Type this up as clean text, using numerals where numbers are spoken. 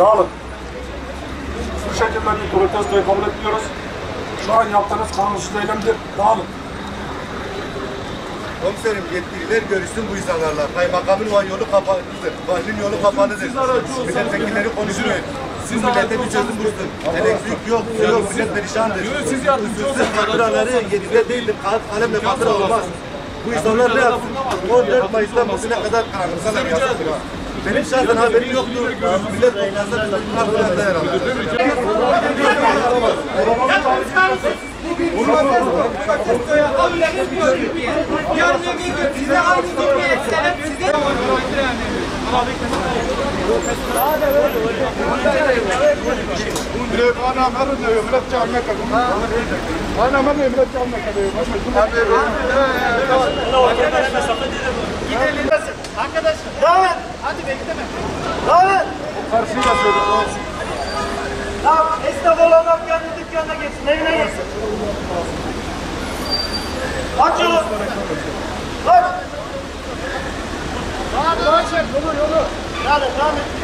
Dağılın. Bu şekilde bir protestoyu kabul etmiyoruz. Şu an yaptığınız kanunsuz eylemdir. Dağılın. Komiserim yetkililer görüşsün bu insanlarla. Kaymakamın yolu kapalıdır. Valinin yolu kapalıdır. Milletvekilleri konuşuyor. Siz millete bir çözüm bulsun. Elektrik yok, su yok, millet perişandır. Siz yardımcı olun. Faturaları yerinde değildir. Kağıt kalemle fatura olmaz. Bu insanlar ne yapsın? 14 Mayıs'tan bugüne kadar karanlıklar yapsın. Benim şahsen haberim yoktu. Millet eğlense bizim hakkında herhalde. أنا مرة يملك عمك أنا مرة يملك عمك Arkadaşlar. Devam. Hadi bekleme. Devam. Karşıya söyle. Tamam. Esnaf olan adam kendi dükkanına geçsin. Evine geçsin. Aç yolu. Aç. Yolu. Hadi devam et.